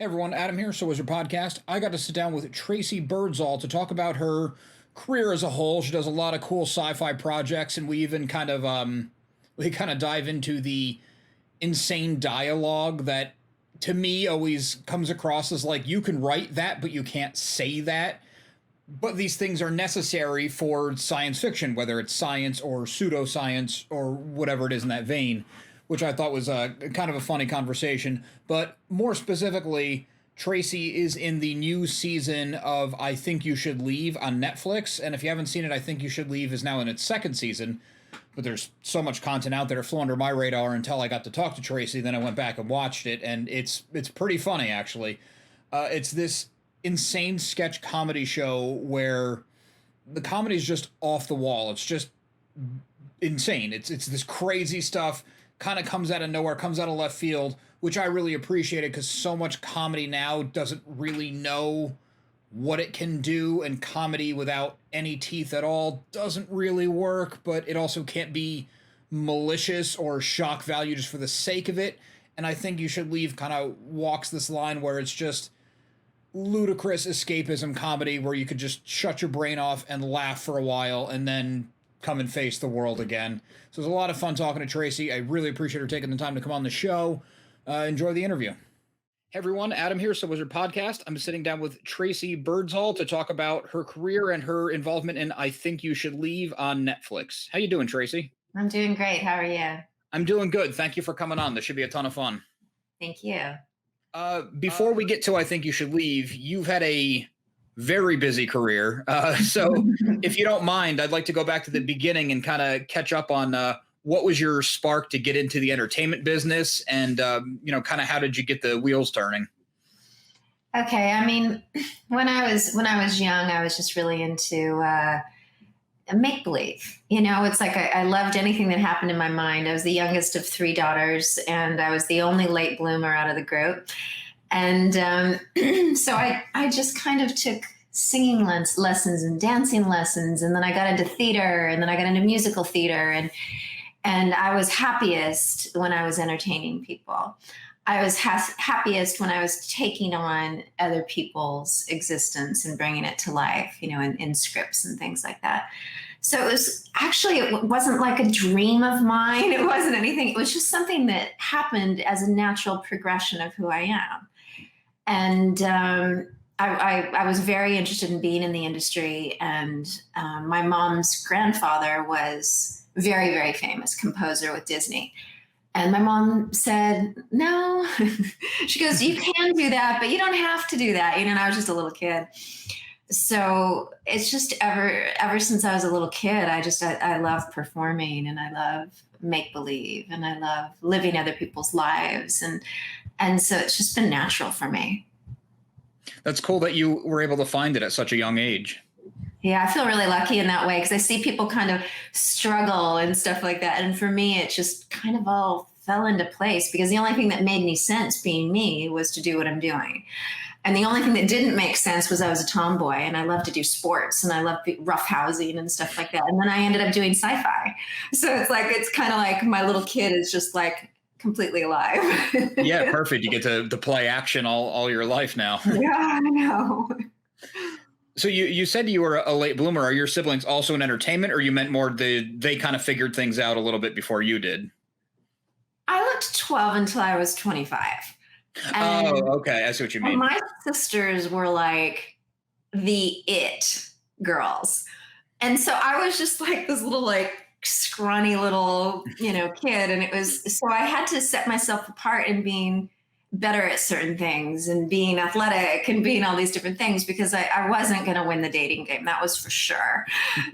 everyone, Adam here, So Was Your Podcast. I got to sit down with Tracey Birdsall to talk about her career as a whole. She does a lot of cool sci-fi projects, and we even kind of dive into the insane dialogue that to me always comes across as like you can write that, but you can't say that. But these things are necessary for science fiction, whether it's science or pseudoscience or whatever it is in that vein, which I thought was a kind of a funny conversation. But more specifically, Tracey is in the new season of I Think You Should Leave on Netflix. And if you haven't seen it, I Think You Should Leave is now in its second season. But there's so much content out there, it flew under my radar until I got to talk to Tracey. Then I went back and watched it, and it's pretty funny, actually. It's this insane sketch comedy show where the comedy is just off the wall. It's just insane. It's this crazy stuff, kind of comes out of nowhere, comes out of left field, which I really appreciated because so much comedy now doesn't really know what it can do, and comedy without any teeth at all doesn't really work, but it also can't be malicious or shock value just for the sake of it. And I Think You Should Leave kind of walks this line where it's just ludicrous escapism comedy where you could just shut your brain off and laugh for a while and then come and face the world again. So it was a lot of fun talking to Tracey. I really appreciate her taking the time to come on the show. Enjoy the interview. Hey everyone, Adam here, So Was Your Podcast. I'm sitting down with Tracey Birdsall to talk about her career and her involvement in I Think You Should Leave on Netflix. How you doing, Tracey? I'm doing great. How are you? I'm doing good. Thank you for coming on. This should be a ton of fun. Thank you. Before we get to I Think You Should Leave, you've had a very busy career. So if you don't mind, I'd like to go back to the beginning and kind of catch up on what was your spark to get into the entertainment business, and kind of how did you get the wheels turning? Okay, I mean, when I was young, I was just really into make believe. It's like I loved anything that happened in my mind. I was the youngest of three daughters, and I was the only late bloomer out of the group. And so I just kind of took singing lessons and dancing lessons, and then I got into theater, and then I got into musical theater, and I was happiest when I was entertaining people. I was happiest when I was taking on other people's existence and bringing it to life, in scripts and things like that. So it wasn't like a dream of mine. It wasn't anything. It was just something that happened as a natural progression of who I am. And I was very interested in being in the industry. And my mom's grandfather was very, very famous composer with Disney. And my mom said, no. She goes, you can do that, but you don't have to do that. And I was just a little kid. So it's just ever since I was a little kid, I love performing, and I love make believe, and I love living other people's lives. And so it's just been natural for me. That's cool that you were able to find it at such a young age. Yeah, I feel really lucky in that way because I see people kind of struggle and stuff like that. And for me, it just kind of all fell into place because the only thing that made any sense being me was to do what I'm doing. And the only thing that didn't make sense was I was a tomboy, and I loved to do sports, and I loved roughhousing and stuff like that. And then I ended up doing sci-fi. So it's kind of like my little kid is just like completely alive. Yeah, perfect. You get to play action all your life now. Yeah, I know. So you said you were a late bloomer. Are your siblings also in entertainment, or you meant more they kind of figured things out a little bit before you did? I looked 12 until I was 25. And okay. I see what you mean. My sisters were like the it girls. And so I was just like this little like scrawny little, kid. And so I had to set myself apart in being better at certain things and being athletic and being all these different things because I wasn't going to win the dating game. That was for sure.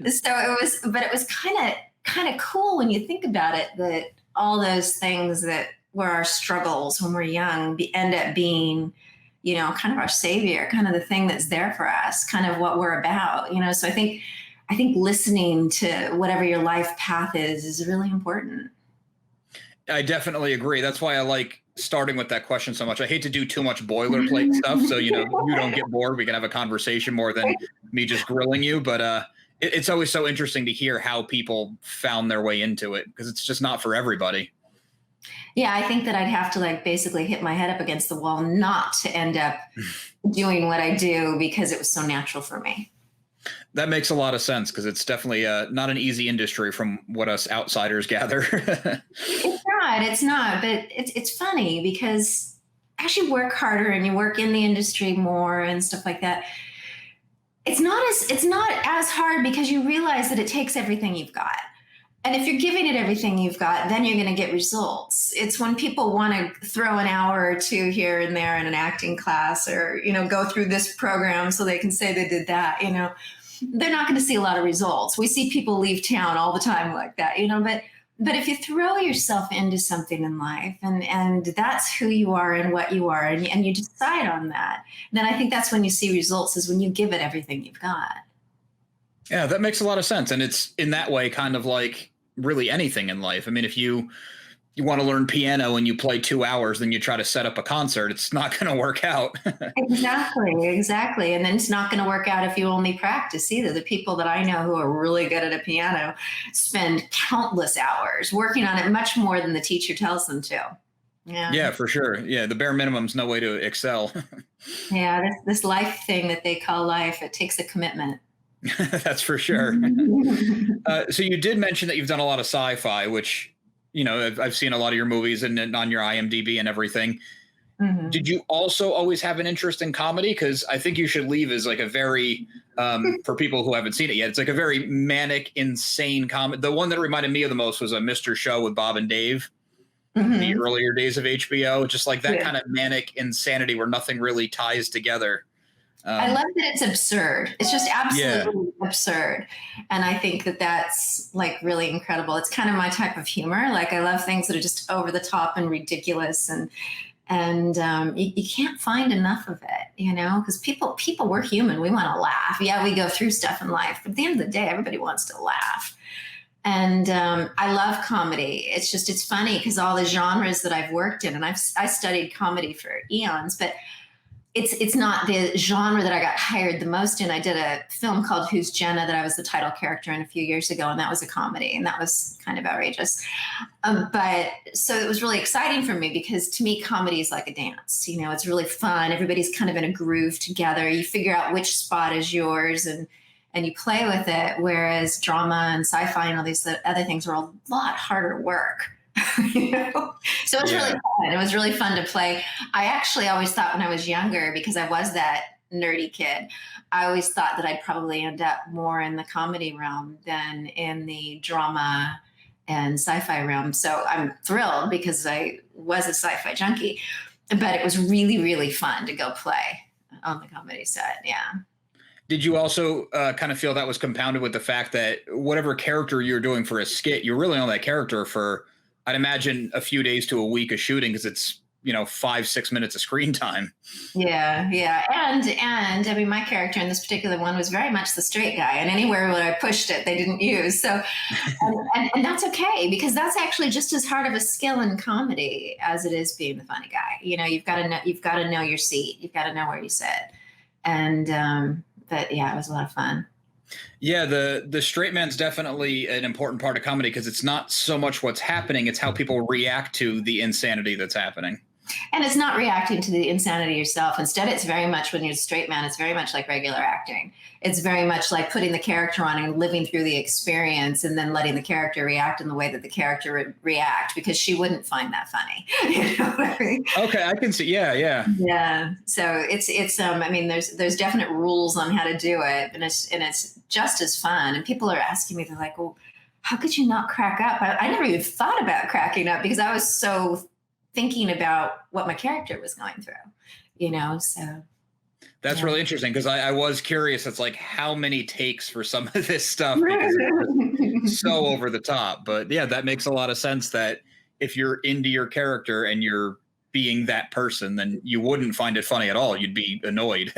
So it was kind of cool when you think about it, that all those things that were our struggles when we're young end up being, kind of our savior, kind of the thing that's there for us, kind of what we're about, So I think listening to whatever your life path is really important. I definitely agree. That's why I like starting with that question so much. I hate to do too much boilerplate stuff. So, you don't get bored. We can have a conversation more than me just grilling you. But it's always so interesting to hear how people found their way into it because it's just not for everybody. Yeah, I think that I'd have to like basically hit my head up against the wall not to end up doing what I do because it was so natural for me. That makes a lot of sense because it's definitely not an easy industry from what us outsiders gather. It's not, but it's funny because as you work harder and you work in the industry more and stuff like that, it's not as hard because you realize that it takes everything you've got. And if you're giving it everything you've got, then you're going to get results. It's when people want to throw an hour or two here and there in an acting class or, go through this program so they can say they did that, they're not going to see a lot of results. We see people leave town all the time like that, but if you throw yourself into something in life and that's who you are and what you are and you decide on that, then I think that's when you see results is when you give it everything you've got. Yeah, that makes a lot of sense. And it's in that way kind of like really anything in life. I mean, if you want to learn piano and you play 2 hours, then you try to set up a concert, it's not going to work out. Exactly. And then it's not going to work out if you only practice either. The people that I know who are really good at a piano spend countless hours working on it, much more than the teacher tells them to. Yeah. Yeah, for sure. Yeah, the bare minimum's no way to excel. Yeah, this life thing that they call life, it takes a commitment. That's for sure. So you did mention that you've done a lot of sci-fi, which, I've seen a lot of your movies and on your IMDb and everything. Mm-hmm. Did you also always have an interest in comedy? Because I think You Should Leave is like a very, for people who haven't seen it yet, it's like a very manic, insane comedy. The one that reminded me of the most was a Mr. Show with Bob and Dave. Mm-hmm. The earlier days of HBO, just like that kind of manic insanity where nothing really ties together. I love that it's absurd. It's just absolutely absurd. And I think that that's like really incredible. It's kind of my type of humor. Like I love things that are just over the top and ridiculous. And you can't find enough of it, because people, we're human. We want to laugh. Yeah, we go through stuff in life. But at the end of the day, everybody wants to laugh. And I love comedy. It's funny because all the genres that I've worked in, and I studied comedy for eons, but it's not the genre that I got hired the most in. I did a film called Who's Jenna that I was the title character in a few years ago, and that was a comedy, and that was kind of outrageous. But so it was really exciting for me because to me, comedy is like a dance. It's really fun. Everybody's kind of in a groove together. You figure out which spot is yours and you play with it, whereas drama and sci-fi and all these other things are a lot harder work. So it was really fun. It was really fun to play. I actually always thought when I was younger, because I was that nerdy kid, I always thought that I'd probably end up more in the comedy realm than in the drama and sci-fi realm. So I'm thrilled because I was a sci-fi junkie, but it was really, really fun to go play on the comedy set. Yeah. Did you also kind of feel that was compounded with the fact that whatever character you're doing for a skit, you're really on that character for, I'd imagine, a few days to a week of shooting because it's, 5-6 minutes of screen time. Yeah. And I mean, my character in this particular one was very much the straight guy, and anywhere where I pushed it, they didn't use. So, and that's okay because that's actually just as hard of a skill in comedy as it is being the funny guy. You've got to know your seat. You've got to know where you sit. And, but yeah, it was a lot of fun. Yeah, the straight man's definitely an important part of comedy because it's not so much what's happening, it's how people react to the insanity that's happening. And it's not reacting to the insanity yourself. Instead, it's very much, when you're a straight man, it's very much like regular acting. It's very much like putting the character on and living through the experience and then letting the character react in the way that the character would react, because she wouldn't find that funny. You know what I mean? Okay, I can see. Yeah. Yeah. So it's I mean, there's definite rules on how to do it, and it's just as fun. And people are asking me, they're like, well, how could you not crack up? I never even thought about cracking up because I was so thinking about what my character was going through, so. That's really interesting because I was curious. It's like how many takes for some of this stuff because it's so over the top. But yeah, that makes a lot of sense that if you're into your character and you're being that person, then you wouldn't find it funny at all. You'd be annoyed.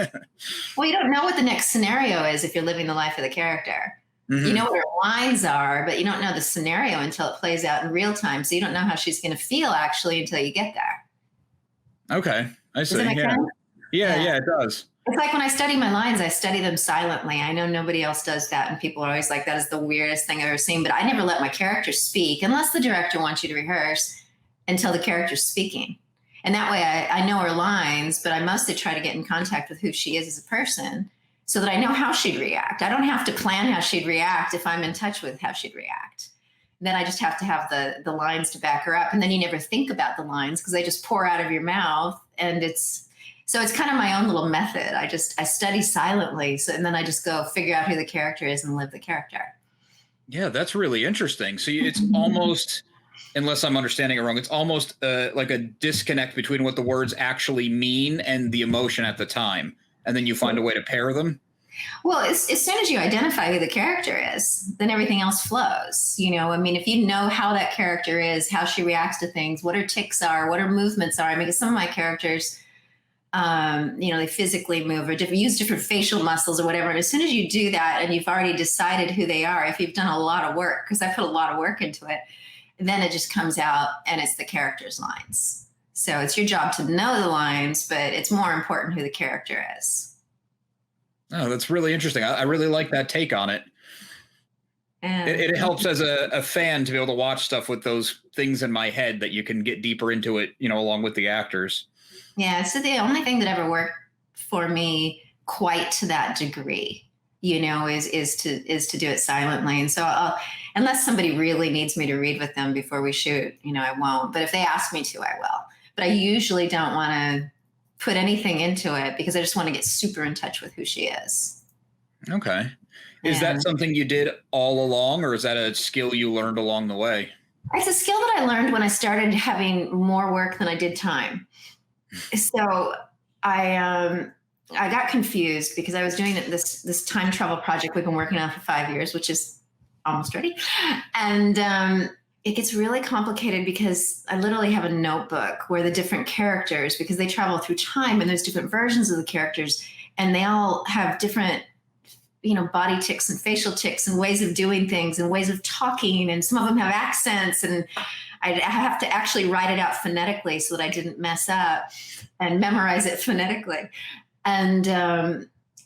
Well, you don't know what the next scenario is if you're living the life of the character. Mm-hmm. You know what her lines are, but you don't know the scenario until it plays out in real time. So you don't know how she's going to feel actually until you get there. Okay. I see. Does that make sense? Yeah, it does. It's like when I study my lines, I study them silently. I know nobody else does that. And people are always like, that is the weirdest thing I've ever seen. But I never let my character speak unless the director wants you to rehearse. until the character's speaking. And that way I know her lines, but I mostly try to get in contact with who she is as a person so that I know how she'd react. I don't have to plan how she'd react if I'm in touch with how she'd react. Then I just have to have the lines to back her up. And then you never think about the lines because they just pour out of your mouth. And it's kind of my own little method. I study silently. And then I just go figure out who the character is and live the character. Yeah, that's really interesting. So it's almost, unless I'm understanding it wrong, it's almost like a disconnect between what the words actually mean and the emotion at the time. And then you find a way to pair them. Well, as soon as you identify who the character is, then everything else flows. I mean, if you know how that character is, how she reacts to things, what her tics are, what her movements are. I mean, because some of my characters, they physically move or use different facial muscles or whatever. And as soon as you do that and you've already decided who they are, if you've done a lot of work, because I put a lot of work into it, then it just comes out and it's the character's lines. So it's your job to know the lines, but it's more important who the character is. Oh, that's really interesting. I really like that take on it. It helps as a fan to be able to watch stuff with those things in my head that you can get deeper into it, along with the actors. Yeah. So the only thing that ever worked for me quite to that degree, is to do it silently. And so unless somebody really needs me to read with them before we shoot, I won't. But if they ask me to, I will. But I usually don't want to put anything into it because I just want to get super in touch with who she is. Okay. Is that something you did all along, or is that a skill you learned along the way? It's a skill that I learned when I started having more work than I did time. So I got confused because I was doing this time travel project we've been working on for 5 years, which is almost ready. And it gets really complicated because I literally have a notebook where the different characters, because they travel through time and there's different versions of the characters, and they all have different, body tics and facial tics and ways of doing things and ways of talking. And some of them have accents, and I have to actually write it out phonetically so that I didn't mess up and memorize it phonetically. And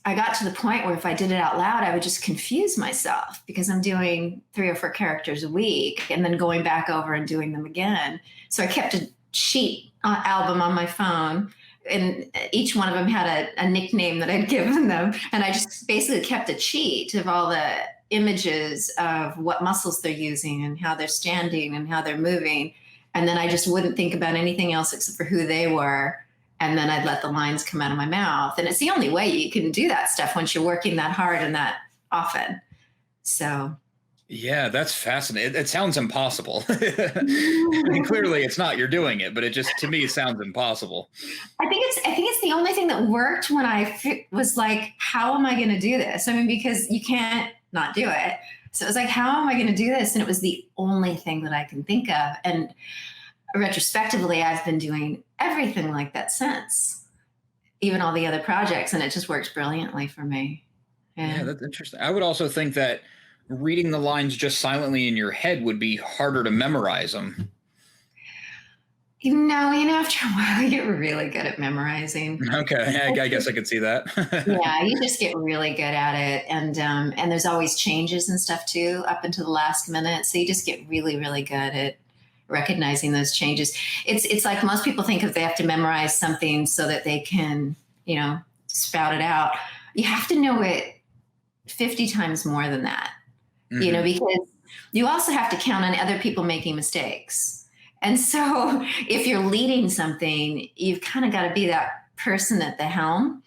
I got to the point where if I did it out loud, I would just confuse myself because I'm doing 3 or 4 characters a week and then going back over and doing them again. So I kept a sheet album on my phone, and each one of them had a nickname that I'd given them. And I just basically kept a cheat of all the images of what muscles they're using and how they're standing and how they're moving. And then I just wouldn't think about anything else except for who they were. And then I'd let the lines come out of my mouth. And it's the only way you can do that stuff once you're working that hard and that often. So. Yeah, that's fascinating. It sounds impossible. I mean, clearly it's not, you're doing it, but it just, to me, sounds impossible. I think it's the only thing that worked when I was like, how am I going to do this? I mean, because you can't not do it. So it was like, how am I going to do this? And it was the only thing that I can think of. And retrospectively, I've been doing everything like that since, even all the other projects, and it just works brilliantly for me. Yeah, that's interesting. I would also think that reading the lines just silently in your head would be harder to memorize them. After a while, you get really good at memorizing. Okay, I guess I could see that. Yeah, you just get really good at it, and there's always changes and stuff too up until the last minute. So you just get really, really good at recognizing those changes. It's like most people think if they have to memorize something so that they can, spout it out. You have to know it 50 times more than that, because you also have to count on other people making mistakes. And so if you're leading something, you've kind of got to be that person at the helm.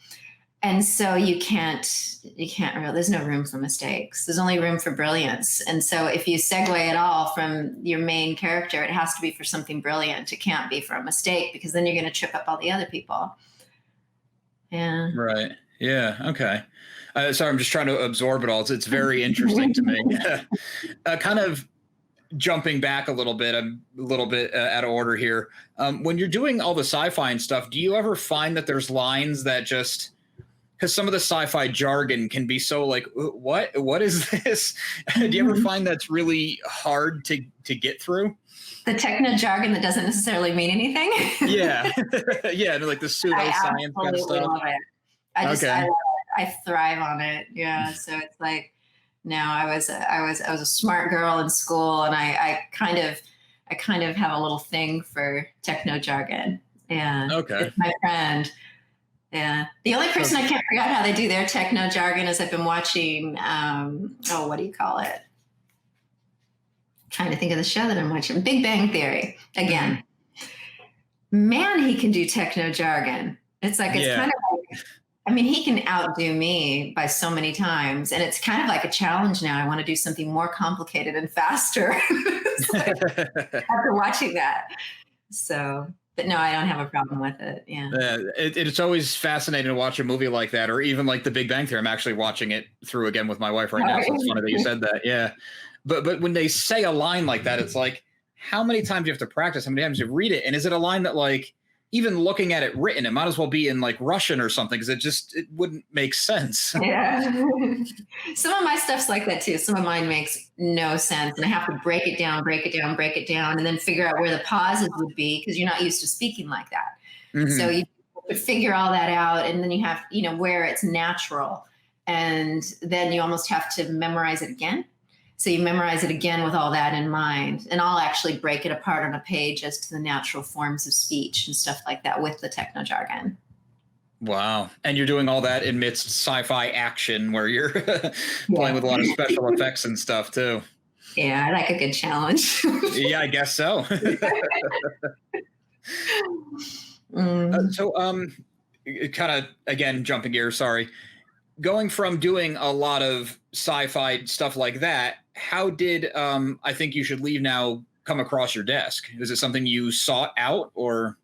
And so you can't really, there's no room for mistakes. There's only room for brilliance. And so if you segue at all from your main character, it has to be for something brilliant. It can't be for a mistake, because then you're going to trip up all the other people. Yeah. Right. Yeah. Okay. Sorry, I'm just trying to absorb it all. It's very interesting to me. Kind of jumping back a little bit out of order here. When you're doing all the sci-fi and stuff, do you ever find that there's lines that just, because some of the sci-fi jargon can be so like, what is this? Do you ever find that's really hard to get through? The techno jargon that doesn't necessarily mean anything. Yeah. Yeah. Like the pseudoscience kind of stuff. Love it. I thrive on it. Yeah. So it's like, no, I was a smart girl in school, and I kind of I kind of have a little thing for Techno Jargon. Yeah, Okay. it's my friend. Yeah. The only person I can't figure out how they do their Techno Jargon is I've been watching, what do you call it? Trying to think of the show that I'm watching. Big Bang Theory again. Man, he can do Techno Jargon. It's like, it's kind of like, I mean, he can outdo me by so many times. And it's kind of like a challenge now. I want to do something more complicated and faster after watching that. So, but no, I don't have a problem with it. Yeah. It's always fascinating to watch a movie like that, or even like The Big Bang Theory. I'm actually watching it through again with my wife right now. So it's funny that you said that. Yeah. But when they say a line like that, it's like, how many times do you have to practice? How many times you read it? And is it a line that, like, even looking at it written, it might as well be in like Russian or something, because it wouldn't make sense. Yeah. Some of my stuff's like that too. Some of mine makes no sense. And I have to break it down, and then figure out where the pauses would be, because you're not used to speaking like that. Mm-hmm. So you figure all that out, and then you have, where it's natural. And then you almost have to memorize it again. So you memorize it again with all that in mind. And I'll actually break it apart on a page as to the natural forms of speech and stuff like that with the Techno Jargon. Wow. And you're doing all that amidst sci-fi action where you're playing with a lot of special effects and stuff too. Yeah, I like a good challenge. Yeah, I guess so. Kind of, again, jumping gears, sorry. Going from doing a lot of sci-fi stuff like that, how did I Think You Should Leave Now come across your desk? Is it something you sought out, or?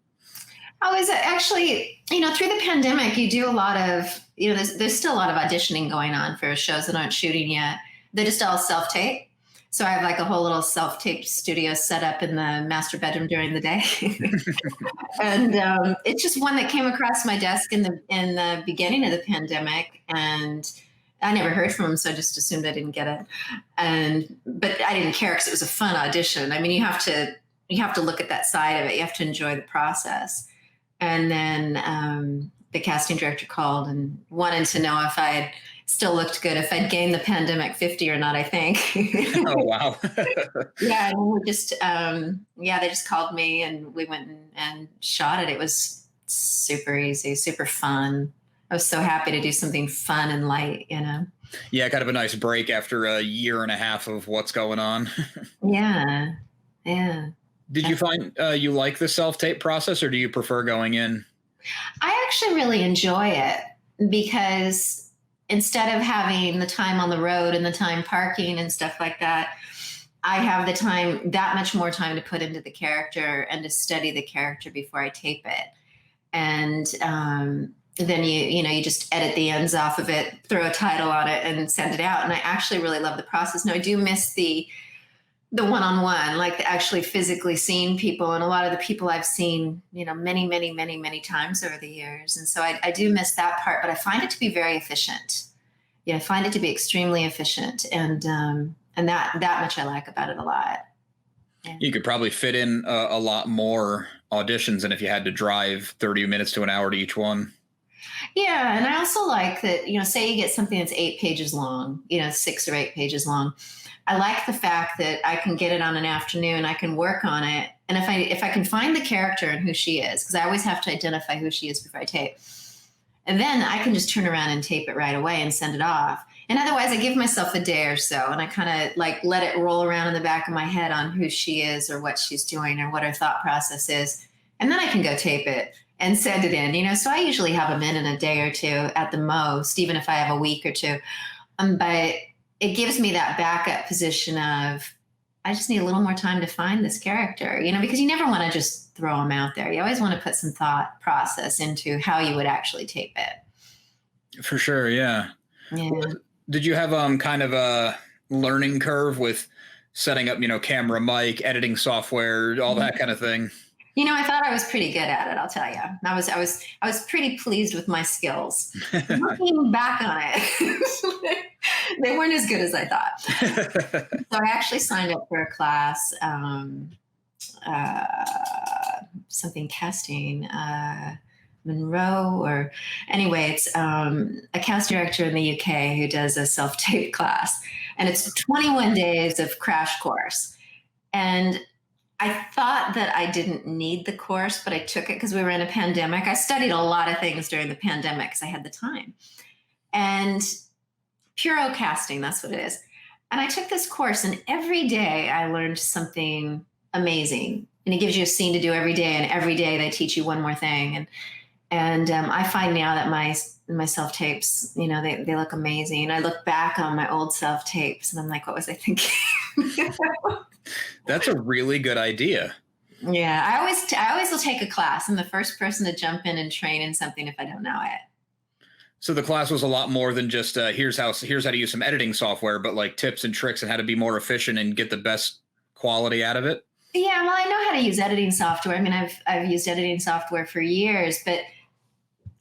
Oh, is it actually, through the pandemic, you do a lot of, there's still a lot of auditioning going on for shows that aren't shooting yet. They're just all self-tape. So I have like a whole little self-tape studio set up in the master bedroom during the day. And it's just one that came across my desk in the beginning of the pandemic, and I never heard from him, so I just assumed I didn't get it. But I didn't care because it was a fun audition. I mean, you have to look at that side of it. You have to enjoy the process. And then the casting director called and wanted to know if I had still looked good, if I'd gained the pandemic 50 or not, I think. Oh, wow. Yeah, and we just, they just called me and we went and shot it. It was super easy, super fun. I was so happy to do something fun and light, Yeah, kind of a nice break after a year and a half of what's going on. Yeah. Did you find you like the self-tape process, or do you prefer going in? I actually really enjoy it, because instead of having the time on the road and the time parking and stuff like that, I have the time, that much more time to put into the character and to study the character before I tape it. And then you just edit the ends off of it, throw a title on it, and send it out. And I actually really love the process. Now, I do miss the one-on-one, like actually physically seeing people. And a lot of the people I've seen, many, many, many, many times over the years. And so I do miss that part, but I find it to be very efficient. Yeah, I find it to be extremely efficient. And that much I like about it a lot. Yeah. You could probably fit in a lot more auditions than if you had to drive 30 minutes to an hour to each one. Yeah. And I also like that, say you get something that's 8 pages long, 6 or 8 pages long. I like the fact that I can get it on an afternoon. I can work on it. And if I can find the character and who she is, because I always have to identify who she is before I tape. And then I can just turn around and tape it right away and send it off. And otherwise I give myself a day or so, and I kind of like let it roll around in the back of my head on who she is or what she's doing or what her thought process is. And then I can go tape it and send it in, so I usually have them in a day or two at the most, even if I have a week or two. But it gives me that backup position of, I just need a little more time to find this character, because you never want to just throw them out there. You always want to put some thought process into how you would actually tape it. For sure. Yeah. Did you have kind of a learning curve with setting up, camera, mic, editing software, all that kind of thing? I thought I was pretty good at it. I'll tell you. I was pretty pleased with my skills. Looking back on it, they weren't as good as I thought. So I actually signed up for a class, something casting, Monroe, or anyway, it's a cast director in the UK who does a self-tape class, and it's 21 days of crash course. And I thought that I didn't need the course, but I took it because we were in a pandemic. I studied a lot of things during the pandemic because I had the time. And puro casting, that's what it is. And I took this course, and every day I learned something amazing. And it gives you a scene to do every day, and every day they teach you one more thing. And I find now that my self tapes, they look amazing. I look back on my old self tapes, and I'm like, what was I thinking? That's a really good idea. Yeah, I always will take a class. I'm the first person to jump in and train in something if I don't know it. So the class was a lot more than just here's how to use some editing software, but like tips and tricks and how to be more efficient and get the best quality out of it. Yeah, well, I know how to use editing software. I mean, I've used editing software for years, but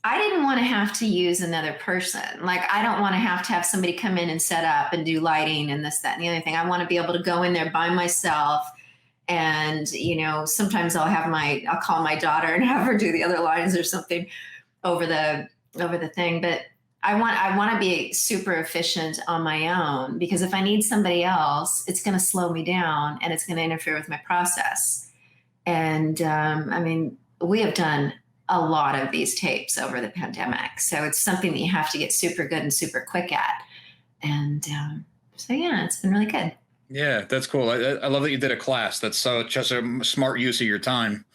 I didn't want to have to use another person. Like, I don't want to have somebody come in and set up and do lighting and this, that, and the other thing. I want to be able to go in there by myself. And, sometimes I'll call my daughter and have her do the other lines or something over the thing. But I want to be super efficient on my own, because if I need somebody else, it's going to slow me down and it's going to interfere with my process. And we have done a lot of these tapes over the pandemic. So it's something that you have to get super good and super quick at. And so, yeah, it's been really good. Yeah, that's cool. I love that you did a class. That's just a smart use of your time.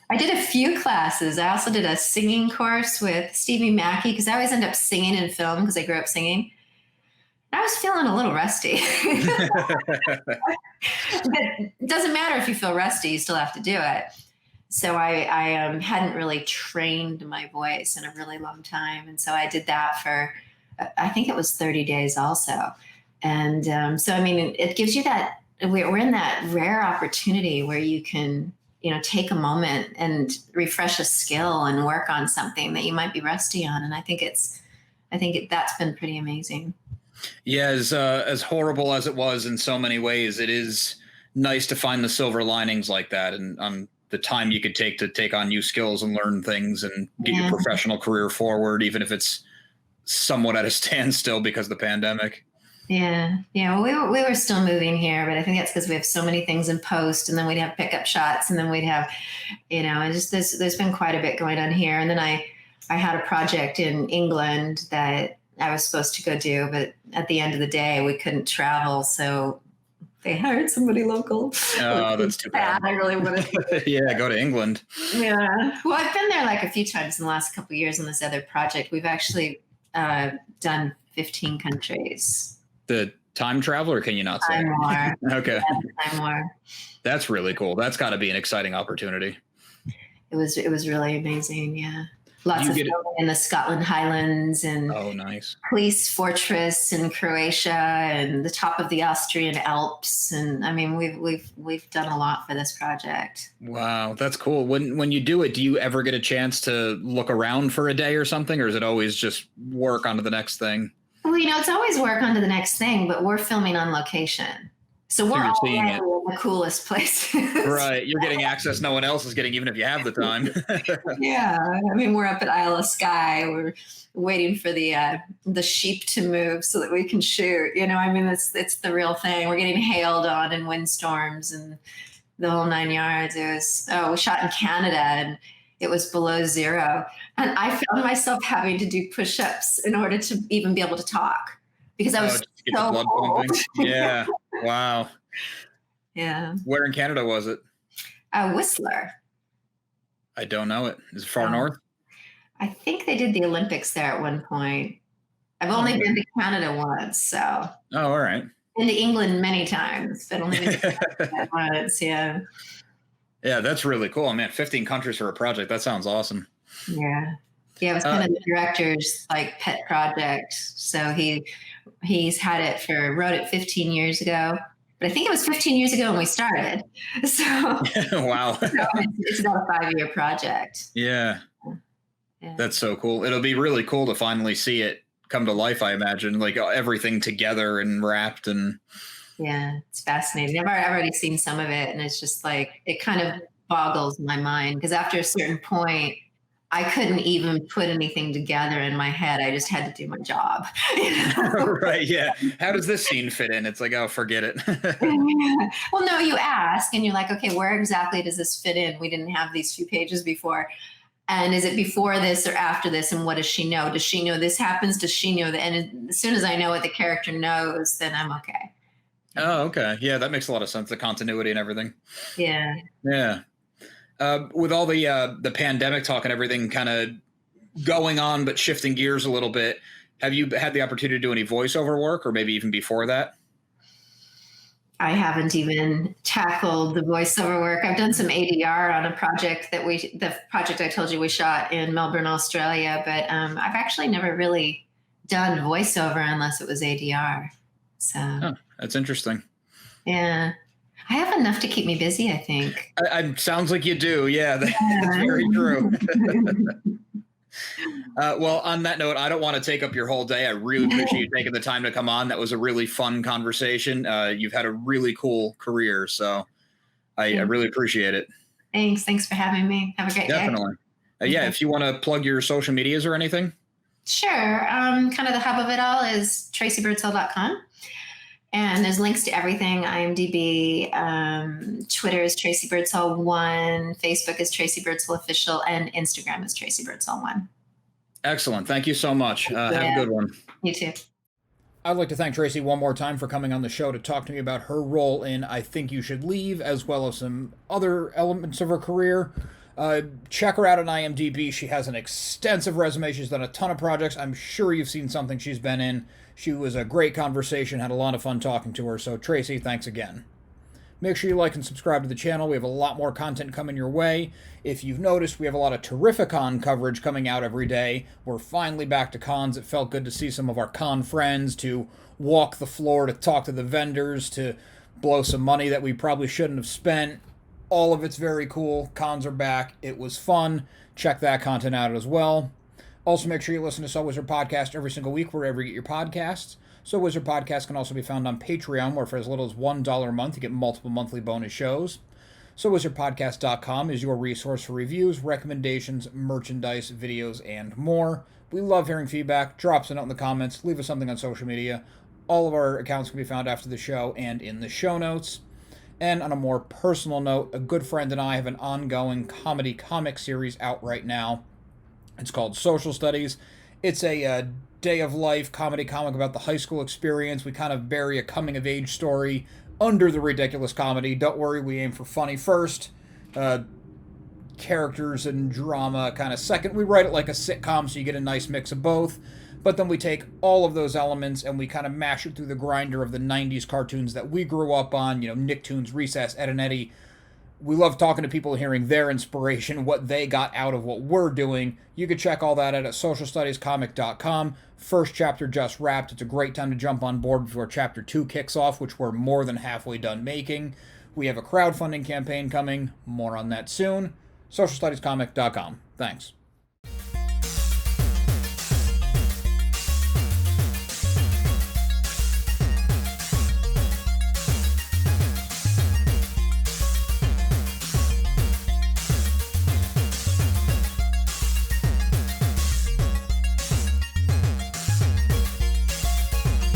I did a few classes. I also did a singing course with Stevie Mackey, because I always end up singing in film because I grew up singing. I was feeling a little rusty. But it doesn't matter if you feel rusty, you still have to do it. So I hadn't really trained my voice in a really long time. And so I did that for, I think it was 30 days also. And it gives you that, we're in that rare opportunity where you can, take a moment and refresh a skill and work on something that you might be rusty on. And I think that's been pretty amazing. Yeah, as horrible as it was in so many ways, it is nice to find the silver linings like that, and the time you could take on new skills and learn things and get your professional career forward, even if it's somewhat at a standstill because of the pandemic. Yeah. Well, we were still moving here, but I think that's because we have so many things in post, and then we'd have pickup shots, and then we'd have, and just there's been quite a bit going on here. And then I had a project in England that I was supposed to go do, but at the end of the day, we couldn't travel. So they hired somebody local. Oh, that's too bad. I really wanted to. Yeah, go to England. Yeah. Well, I've been there like a few times in the last couple of years on this other project. We've actually done 15 countries. The time travel, or can you not say? Time more. Okay. Yeah, time more. That's really cool. That's got to be an exciting opportunity. It was really amazing. Yeah. Lots of filming in the Scotland Highlands and nice. Police Fortress in Croatia and the top of the Austrian Alps. And I mean, we've done a lot for this project. Wow, that's cool. When you do it, do you ever get a chance to look around for a day or something, or is it always just work onto the next thing? Well, it's always work onto the next thing, but we're filming on location. So we're all in the coolest places. Right. You're getting access no one else is getting, even if you have the time. Yeah. I mean, we're up at Isle of Skye. We're waiting for the sheep to move so that we can shoot. It's the real thing. We're getting hailed on in windstorms and the whole 9 yards. We shot in Canada and it was below zero. And I found myself having to do push-ups in order to even be able to talk because I was so cold. Yeah. Wow. Yeah. Where in Canada was it? Whistler. I don't know it. Is it far north? I think they did the Olympics there at one point. I've only been to Canada once, so. Oh, all right. Been to England many times, but only been to Canada once, yeah. Yeah, that's really cool. Man, 15 countries for a project. That sounds awesome. Yeah. Yeah, it was kind of the director's pet project. So he's had it wrote it 15 years ago. But I think it was 15 years ago when we started. So wow. It's about a 5-year project. Yeah. That's so cool. It'll be really cool to finally see it come to life, I imagine, like everything together and wrapped and. Yeah, it's fascinating. I've already seen some of it, and it's just it kind of boggles my mind because after a certain point, I couldn't even put anything together in my head. I just had to do my job. Right, yeah. How does this scene fit in? It's like, oh, forget it. Well, no, you ask and you're like, okay, where exactly does this fit in? We didn't have these few pages before. And is it before this or after this? And what does she know? Does she know this happens? Does she know that? And as soon as I know what the character knows, then I'm okay. Oh, okay. Yeah, that makes a lot of sense. The continuity and everything. Yeah. Yeah. With all the pandemic talk and everything kind of going on, but shifting gears a little bit, have you had the opportunity to do any voiceover work, or maybe even before that? I haven't even tackled the voiceover work. I've done some ADR on a project the project I told you we shot in Melbourne, Australia, but I've actually never really done voiceover unless it was ADR. So that's interesting. Yeah. I have enough to keep me busy, I think. Sounds like you do. Yeah, that's very true. Well, on that note, I don't want to take up your whole day. I really appreciate you taking the time to come on. That was a really fun conversation. You've had a really cool career, so I really appreciate it. Thanks for having me. Have a great day. Definitely. Yeah, if you want to plug your social medias or anything. Sure. Kind of the hub of it all is TraceyBirdsall.com. And there's links to everything. IMDb, Twitter is Tracey Birdsall 1, Facebook is Tracey Birdsall Official, and Instagram is Tracey Birdsall 1. Excellent. Thank you so much. Have a good one. You too. I'd like to thank Tracey one more time for coming on the show to talk to me about her role in I Think You Should Leave, as well as some other elements of her career. Check her out on IMDb. She has an extensive resume. She's done a ton of projects. I'm sure you've seen something she's been in. She was a great conversation, had a lot of fun talking to her. So, Tracey, thanks again. Make sure you like and subscribe to the channel. We have a lot more content coming your way. If you've noticed, we have a lot of Terrificon coverage coming out every day. We're finally back to cons. It felt good to see some of our con friends, to walk the floor, to talk to the vendors, to blow some money that we probably shouldn't have spent. All of it's very cool. Cons are back. It was fun. Check that content out as well. Also, make sure you listen to So Wizard Podcast every single week wherever you get your podcasts. So Wizard Podcast can also be found on Patreon, where for as little as $1 a month, you get multiple monthly bonus shows. SoWizardPodcast.com is your resource for reviews, recommendations, merchandise, videos, and more. We love hearing feedback. Drop us a note in the comments. Leave us something on social media. All of our accounts can be found after the show and in the show notes. And on a more personal note, a good friend and I have an ongoing comedy comic series out right now. It's called Social Studies. It's a day of life comedy comic about the high school experience. We kind of bury a coming of age story under the ridiculous comedy. Don't worry, we aim for funny first, characters and drama kind of second. We write it like a sitcom, so you get a nice mix of both. But then we take all of those elements and we kind of mash it through the grinder of the 90s cartoons that we grew up on, Nicktoons, Recess, Ed and Eddie. We love talking to people, hearing their inspiration, what they got out of what we're doing. You can check all that out at socialstudiescomic.com. First chapter just wrapped. It's a great time to jump on board before chapter 2 kicks off, which we're more than halfway done making. We have a crowdfunding campaign coming. More on that soon. socialstudiescomic.com. Thanks.